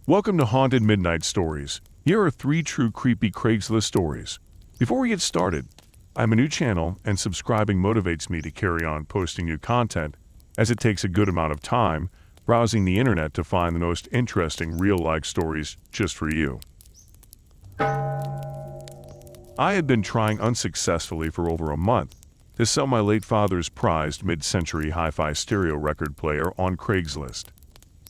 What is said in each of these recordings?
Welcome to Haunted Midnight Stories. Here are 3 true creepy Craigslist stories. Before we get started, I'm a new channel and subscribing motivates me to carry on posting new content as it takes a good amount of time browsing the internet to find the most interesting real-life stories just for you. I had been trying unsuccessfully for over a month to sell my late father's prized mid-century hi-fi stereo record player on Craigslist.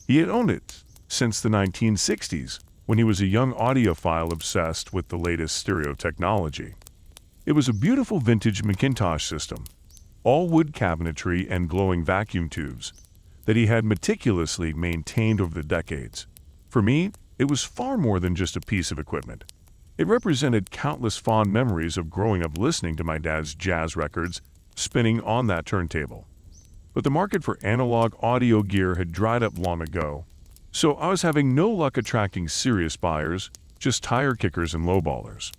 He had owned it since the 1960s, when he was a young audiophile obsessed with the latest stereo technology. It was a beautiful vintage Macintosh system, all wood cabinetry and glowing vacuum tubes, that he had meticulously maintained over the decades. For me, it was far more than just a piece of equipment. It represented countless fond memories of growing up listening to my dad's jazz records spinning on that turntable. But the market for analog audio gear had dried up long ago, so I was having no luck attracting serious buyers, just tire kickers and lowballers.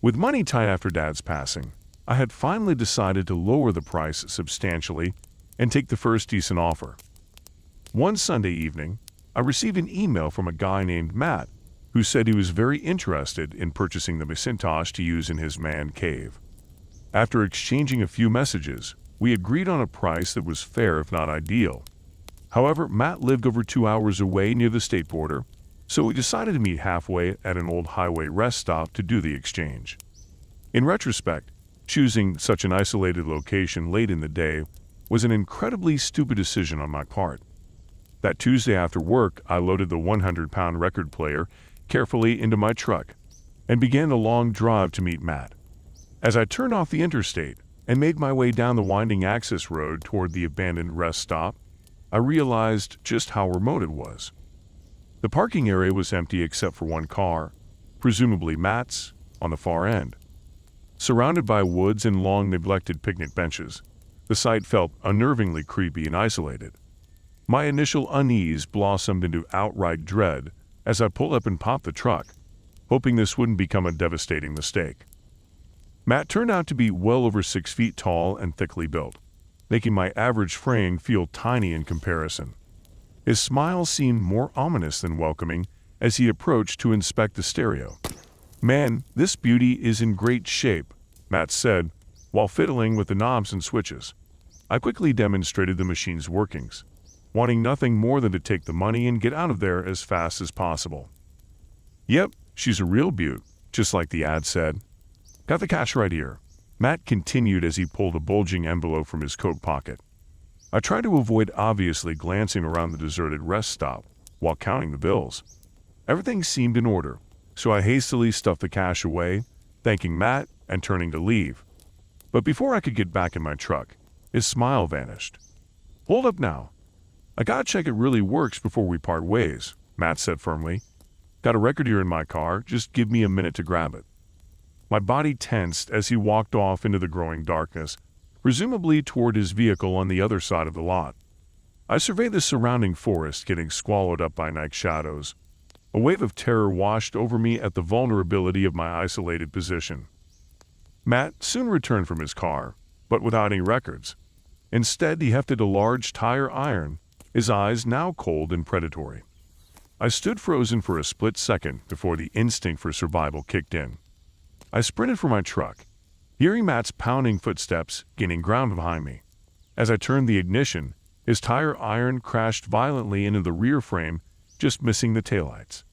With money tight after Dad's passing, I had finally decided to lower the price substantially and take the first decent offer. One Sunday evening, I received an email from a guy named Matt who said he was very interested in purchasing the Macintosh to use in his man cave. After exchanging a few messages, we agreed on a price that was fair if not ideal. However, Matt lived over 2 hours away near the state border, so we decided to meet halfway at an old highway rest stop to do the exchange. In retrospect, choosing such an isolated location late in the day was an incredibly stupid decision on my part. That Tuesday after work, I loaded the 100-pound record player carefully into my truck and began the long drive to meet Matt. As I turned off the interstate and made my way down the winding access road toward the abandoned rest stop, I realized just how remote it was. The parking area was empty except for one car, presumably Matt's, on the far end. Surrounded by woods and long neglected picnic benches, the site felt unnervingly creepy and isolated. My initial unease blossomed into outright dread as I pulled up and popped the truck, hoping this wouldn't become a devastating mistake. Matt turned out to be well over 6 feet tall and thickly built, making my average frame feel tiny in comparison. His smile seemed more ominous than welcoming as he approached to inspect the stereo. "Man, this beauty is in great shape," Matt said, while fiddling with the knobs and switches. I quickly demonstrated the machine's workings, wanting nothing more than to take the money and get out of there as fast as possible. "Yep, she's a real beaut, just like the ad said. Got the cash right here," Matt continued as he pulled a bulging envelope from his coat pocket. I tried to avoid obviously glancing around the deserted rest stop while counting the bills. Everything seemed in order, so I hastily stuffed the cash away, thanking Matt and turning to leave. But before I could get back in my truck, his smile vanished. "Hold up now. I gotta check it really works before we part ways," Matt said firmly. "Got a record here in my car, just give me a minute to grab it." My body tensed as he walked off into the growing darkness, presumably toward his vehicle on the other side of the lot. I surveyed the surrounding forest getting swallowed up by night shadows. A wave of terror washed over me at the vulnerability of my isolated position. Matt soon returned from his car, but without any records. Instead, he hefted a large tire iron, his eyes now cold and predatory. I stood frozen for a split second before the instinct for survival kicked in. I sprinted for my truck, hearing Matt's pounding footsteps gaining ground behind me. As I turned the ignition, his tire iron crashed violently into the rear frame, just missing the taillights.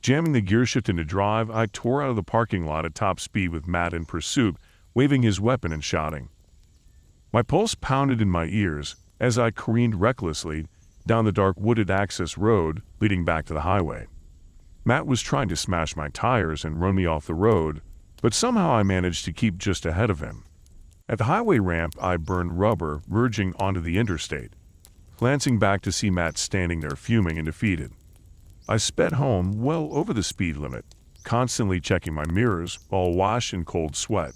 Jamming the gear shift into drive, I tore out of the parking lot at top speed with Matt in pursuit, waving his weapon and shouting. My pulse pounded in my ears as I careened recklessly down the dark wooded access road leading back to the highway. Matt was trying to smash my tires and run me off the road, but somehow I managed to keep just ahead of him. At the highway ramp, I burned rubber verging onto the interstate, glancing back to see Matt standing there fuming and defeated. I sped home well over the speed limit, constantly checking my mirrors while awash in cold sweat.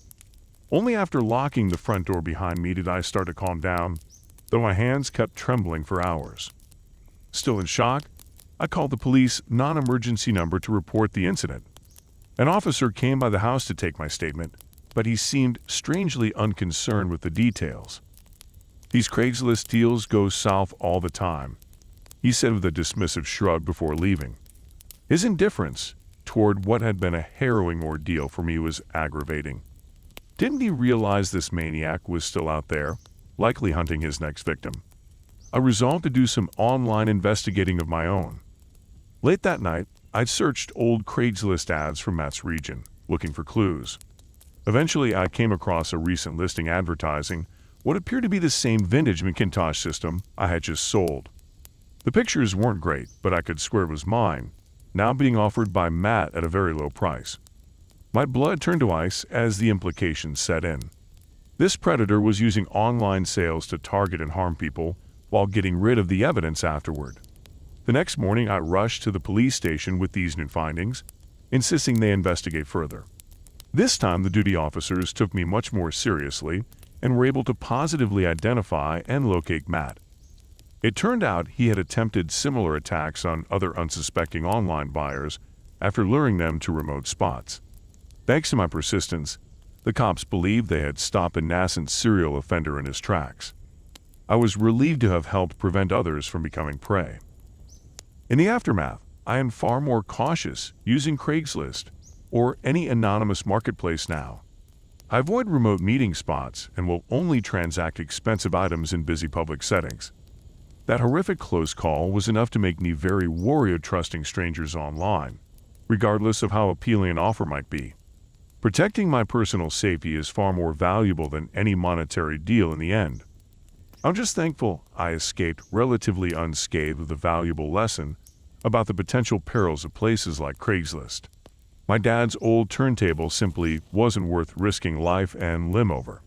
Only after locking the front door behind me did I start to calm down, though my hands kept trembling for hours. Still in shock, I called the police non-emergency number to report the incident. An officer came by the house to take my statement, but he seemed strangely unconcerned with the details. "These Craigslist deals go south all the time," he said with a dismissive shrug before leaving. His indifference toward what had been a harrowing ordeal for me was aggravating. Didn't he realize this maniac was still out there, likely hunting his next victim? I resolved to do some online investigating of my own. Late that night, I'd searched old Craigslist ads from Matt's region, looking for clues. Eventually, I came across a recent listing advertising what appeared to be the same vintage Macintosh system I had just sold. The pictures weren't great, but I could swear it was mine, now being offered by Matt at a very low price. My blood turned to ice as the implications set in. This predator was using online sales to target and harm people while getting rid of the evidence afterward. The next morning, I rushed to the police station with these new findings, insisting they investigate further. This time, the duty officers took me much more seriously and were able to positively identify and locate Matt. It turned out he had attempted similar attacks on other unsuspecting online buyers after luring them to remote spots. Thanks to my persistence, the cops believed they had stopped a nascent serial offender in his tracks. I was relieved to have helped prevent others from becoming prey. In the aftermath, I am far more cautious using Craigslist or any anonymous marketplace now. I avoid remote meeting spots and will only transact expensive items in busy public settings. That horrific close call was enough to make me very wary of trusting strangers online, regardless of how appealing an offer might be. Protecting my personal safety is far more valuable than any monetary deal in the end. I'm just thankful I escaped relatively unscathed with a valuable lesson about the potential perils of places like Craigslist. My dad's old turntable simply wasn't worth risking life and limb over.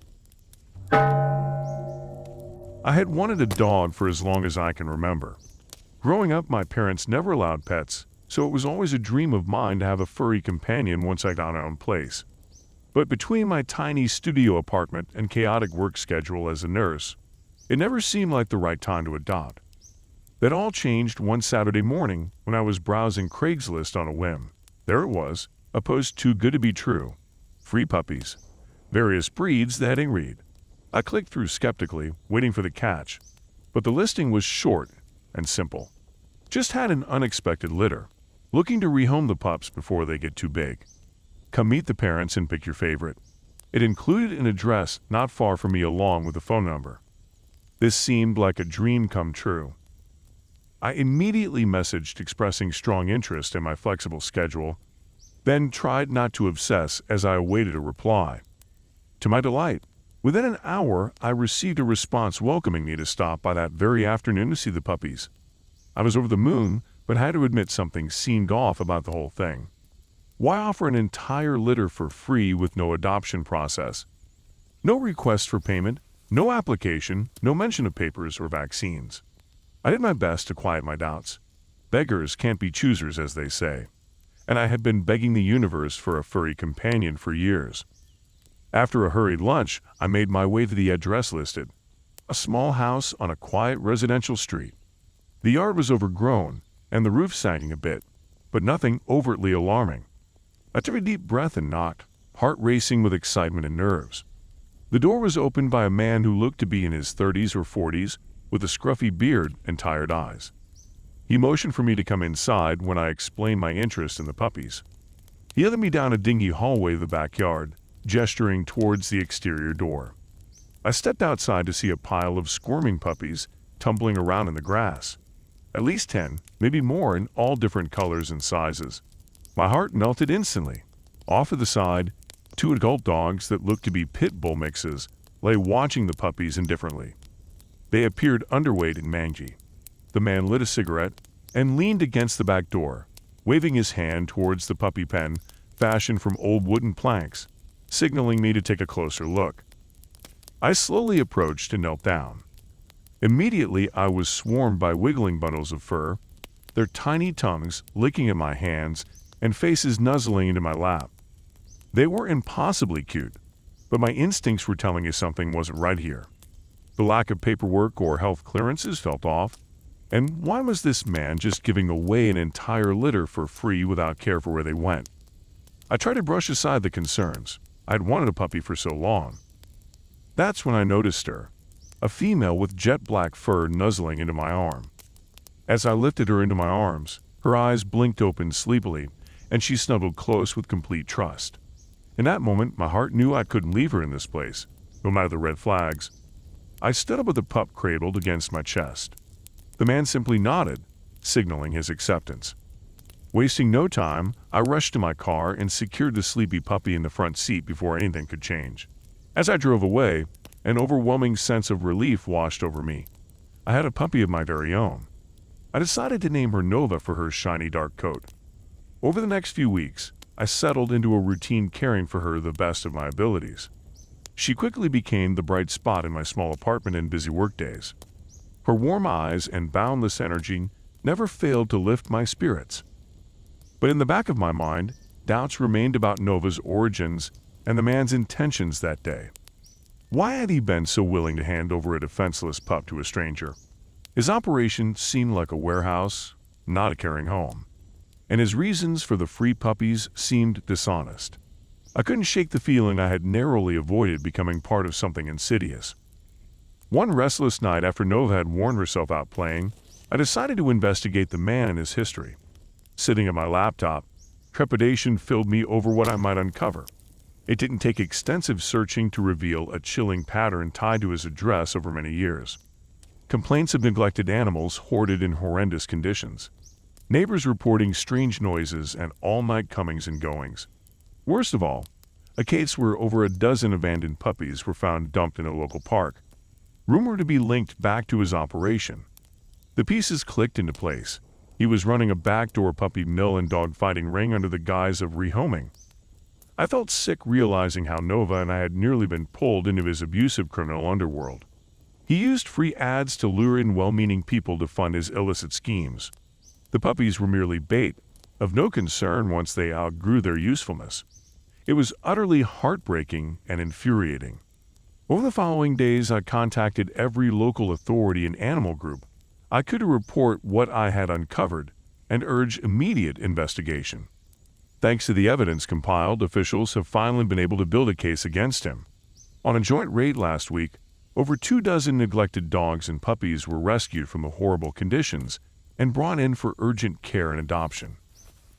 I had wanted a dog for as long as I can remember. Growing up, my parents never allowed pets, so it was always a dream of mine to have a furry companion once I got my own place. But between my tiny studio apartment and chaotic work schedule as a nurse, it never seemed like the right time to adopt. That all changed one Saturday morning when I was browsing Craigslist on a whim. There it was, a post too good to be true. Free puppies. Various breeds, the heading read. I clicked through skeptically, waiting for the catch, but the listing was short and simple. Just had an unexpected litter, looking to rehome the pups before they get too big. Come meet the parents and pick your favorite. It included an address not far from me along with a phone number. This seemed like a dream come true. I immediately messaged expressing strong interest in my flexible schedule, then tried not to obsess as I awaited a reply. To my delight, within an hour, I received a response welcoming me to stop by that very afternoon to see the puppies. I was over the moon, but had to admit something seemed off about the whole thing. Why offer an entire litter for free with no adoption process? No request for payment, no application, no mention of papers or vaccines. I did my best to quiet my doubts. Beggars can't be choosers, as they say. And I had been begging the universe for a furry companion for years. After a hurried lunch, I made my way to the address listed. A small house on a quiet residential street. The yard was overgrown, and the roof sagging a bit, but nothing overtly alarming. I took a deep breath and knocked, heart racing with excitement and nerves. The door was opened by a man who looked to be in his 30s or 40s, with a scruffy beard and tired eyes. He motioned for me to come inside when I explained my interest in the puppies. He led me down a dingy hallway of the backyard, gesturing towards the exterior door. I stepped outside to see a pile of squirming puppies tumbling around in the grass. At least 10, maybe more, in all different colors and sizes. My heart melted instantly. Off to the side, 2 adult dogs that looked to be pit bull mixes lay watching the puppies indifferently. They appeared underweight and mangy. The man lit a cigarette and leaned against the back door, waving his hand towards the puppy pen fashioned from old wooden planks, signaling me to take a closer look. I slowly approached and knelt down. Immediately, I was swarmed by wiggling bundles of fur, their tiny tongues licking at my hands and faces nuzzling into my lap. They were impossibly cute, but my instincts were telling me something wasn't right here. The lack of paperwork or health clearances felt off, and why was this man just giving away an entire litter for free without care for where they went? I tried to brush aside the concerns. I'd wanted a puppy for so long. That's when I noticed her, a female with jet black fur nuzzling into my arm. As I lifted her into my arms, her Her eyes blinked open sleepily, and she snuggled close with complete trust. In that moment, my heart knew I couldn't leave her in this place, no matter the red flags. I stood up with the pup cradled against my chest. The man simply nodded, signaling his acceptance. Wasting no time, I rushed to my car and secured the sleepy puppy in the front seat before anything could change. As I drove away, an overwhelming sense of relief washed over me. I had a puppy of my very own. I decided to name her Nova for her shiny dark coat. Over the next few weeks, I settled into a routine caring for her the best of my abilities. She quickly became the bright spot in my small apartment in busy workdays. Her warm eyes and boundless energy never failed to lift my spirits. But in the back of my mind, doubts remained about Nova's origins and the man's intentions that day. Why had he been so willing to hand over a defenseless pup to a stranger? His operation seemed like a warehouse, not a caring home. And his reasons for the free puppies seemed dishonest. I couldn't shake the feeling I had narrowly avoided becoming part of something insidious. One restless night after Nova had worn herself out playing, I decided to investigate the man and his history. Sitting at my laptop, trepidation filled me over what I might uncover. It didn't take extensive searching to reveal a chilling pattern tied to his address over many years. Complaints of neglected animals hoarded in horrendous conditions. Neighbors reporting strange noises and all-night comings and goings. Worst of all, a case where over a dozen abandoned puppies were found dumped in a local park, rumored to be linked back to his operation. The pieces clicked into place. He was running a backdoor puppy mill and dog-fighting ring under the guise of rehoming. I felt sick realizing how Nova and I had nearly been pulled into his abusive criminal underworld. He used free ads to lure in well-meaning people to fund his illicit schemes. The puppies were merely bait, of no concern once they outgrew their usefulness. It was utterly heartbreaking and infuriating. Over the following days, I contacted every local authority and animal group I could report what I had uncovered and urge immediate investigation. Thanks to the evidence compiled, officials have finally been able to build a case against him. On a joint raid last week, over 24 neglected dogs and puppies were rescued from the horrible conditions and brought in for urgent care and adoption.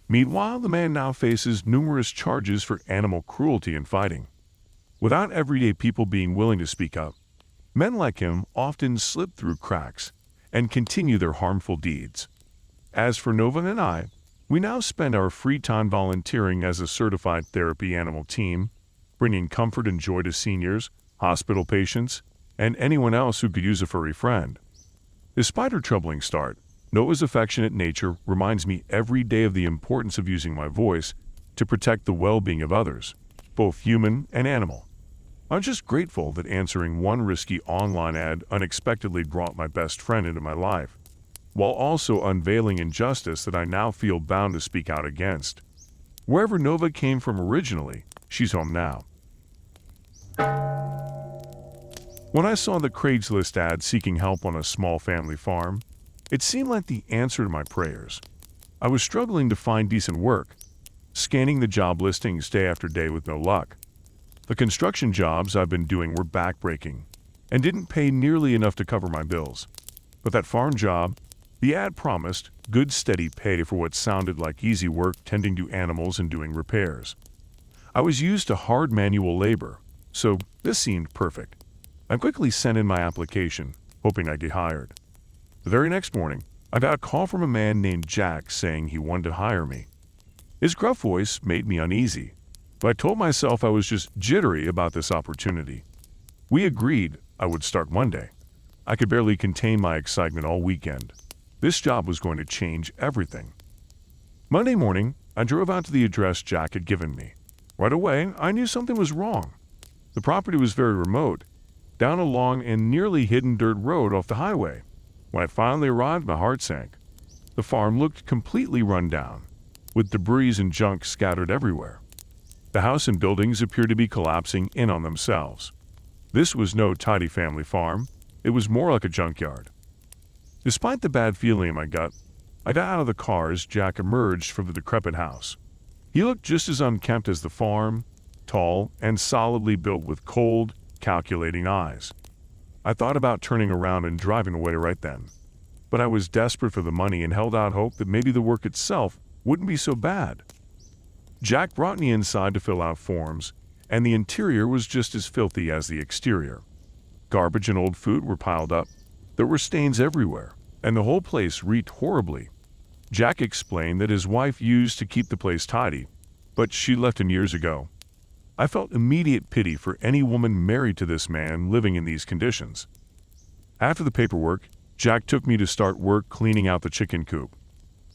Meanwhile, the man now faces numerous charges for animal cruelty and fighting. Without everyday people being willing to speak up, men like him often slip through cracks and continue their harmful deeds. As for Nova and I, we now spend our free time volunteering as a certified therapy animal team, bringing comfort and joy to seniors, hospital patients, and anyone else who could use a furry friend. Despite her troubling start, Nova's affectionate nature reminds me every day of the importance of using my voice to protect the well-being of others, both human and animal. I'm just grateful that answering one risky online ad unexpectedly brought my best friend into my life, while also unveiling injustice that I now feel bound to speak out against. Wherever Nova came from originally, she's home now. When I saw the Craigslist ad seeking help on a small family farm, it seemed like the answer to my prayers. I was struggling to find decent work, scanning the job listings day after day with no luck. The construction jobs I've been doing were backbreaking and didn't pay nearly enough to cover my bills. But that farm job, the ad promised good steady pay for what sounded like easy work tending to animals and doing repairs. I was used to hard manual labor, so this seemed perfect. I quickly sent in my application, hoping I'd get hired. The very next morning, I got a call from a man named Jack saying he wanted to hire me. His gruff voice made me uneasy, but I told myself I was just jittery about this opportunity. We agreed I would start Monday. I could barely contain my excitement all weekend. This job was going to change everything. Monday morning, I drove out to the address Jack had given me. Right away, I knew something was wrong. The property was very remote, down a long and nearly hidden dirt road off the highway. When I finally arrived, my heart sank. The farm looked completely run down, with debris and junk scattered everywhere. The house and buildings appeared to be collapsing in on themselves. This was no tidy family farm. It was more like a junkyard. Despite the bad feeling in my gut, I got out of the car as Jack emerged from the decrepit house. He looked just as unkempt as the farm, tall and solidly built with cold, calculating eyes. I thought about turning around and driving away right then. but I was desperate for the money and held out hope that maybe the work itself wouldn't be so bad. Jack brought me inside to fill out forms, and the interior was just as filthy as the exterior. Garbage and old food were piled up. There were stains everywhere, and the whole place reeked horribly. Jack explained that his wife used to keep the place tidy, but she left him years ago. I felt immediate pity for any woman married to this man living in these conditions. After the paperwork, Jack took me to start work cleaning out the chicken coop.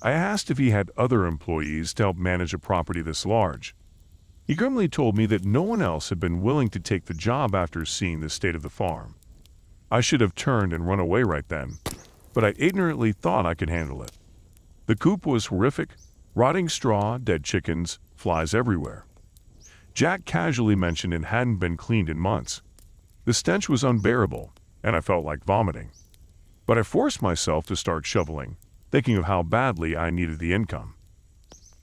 I asked if he had other employees to help manage a property this large. He grimly told me that no one else had been willing to take the job after seeing the state of the farm. I should have turned and run away right then, but I ignorantly thought I could handle it. The coop was horrific: rotting straw, dead chickens, flies everywhere. Jack casually mentioned it hadn't been cleaned in months. The stench was unbearable, and I felt like vomiting. But I forced myself to start shoveling, thinking of how badly I needed the income.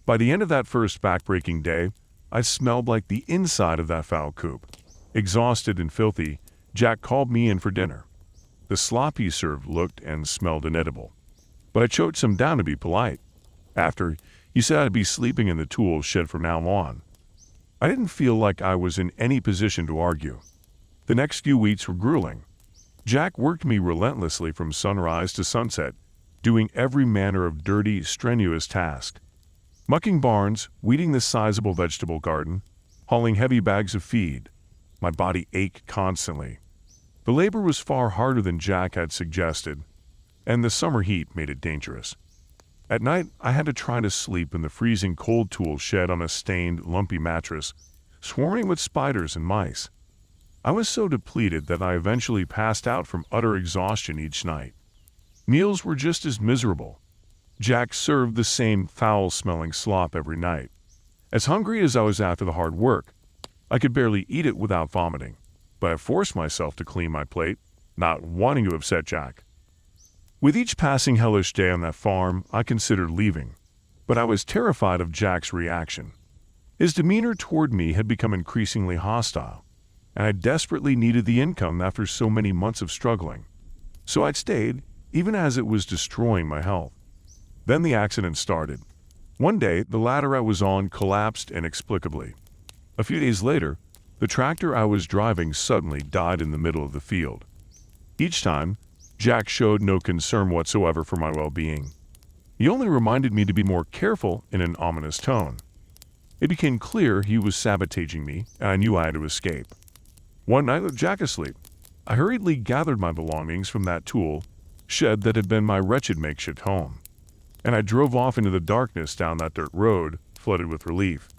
By the end of that first back-breaking day, I smelled like the inside of that foul coop. Exhausted and filthy, Jack called me in for dinner. The slop he served looked and smelled inedible, but I choked some down to be polite. After, he said I'd be sleeping in the tool shed from now on. I didn't feel like I was in any position to argue. The next few weeks were grueling. Jack worked me relentlessly from sunrise to sunset, doing every manner of dirty, strenuous task. Mucking barns, weeding the sizable vegetable garden, hauling heavy bags of feed. My body ached constantly. The labor was far harder than Jack had suggested, and the summer heat made it dangerous. At night, I had to try to sleep in the freezing cold tool shed on a stained, lumpy mattress, swarming with spiders and mice. I was so depleted that I eventually passed out from utter exhaustion each night. Meals were just as miserable. Jack served the same foul-smelling slop every night. As hungry as I was after the hard work, I could barely eat it without vomiting, but I forced myself to clean my plate, not wanting to upset Jack. With each passing hellish day on that farm, I considered leaving, but I was terrified of Jack's reaction. His demeanor toward me had become increasingly hostile, and I desperately needed the income after so many months of struggling. So I'd stayed, even as it was destroying my health. Then the accident started. One day, the ladder I was on collapsed inexplicably. A few days later, the tractor I was driving suddenly died in the middle of the field. Each time, Jack showed no concern whatsoever for my well-being. He only reminded me to be more careful in an ominous tone. It became clear he was sabotaging me, and I knew I had to escape. One night with Jack asleep, I hurriedly gathered my belongings from that tool shed that had been my wretched makeshift home, and I drove off into the darkness down that dirt road, flooded with relief.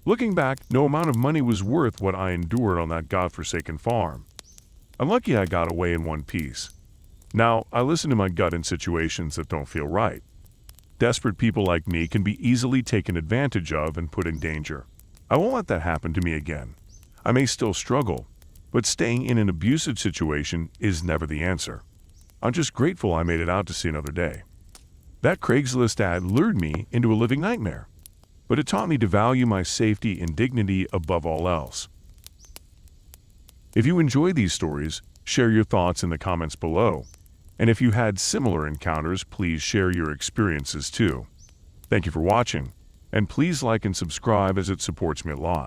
Looking back, no amount of money was worth what I endured on that godforsaken farm. I'm lucky I got away in one piece. Now, I listen to my gut in situations that don't feel right. Desperate people like me can be easily taken advantage of and put in danger. I won't let that happen to me again. I may still struggle, but staying in an abusive situation is never the answer. I'm just grateful I made it out to see another day. That Craigslist ad lured me into a living nightmare, but it taught me to value my safety and dignity above all else. If you enjoy these stories, share your thoughts in the comments below. And if you had similar encounters, please share your experiences too. Thank you for watching, and please like and subscribe as it supports me a lot.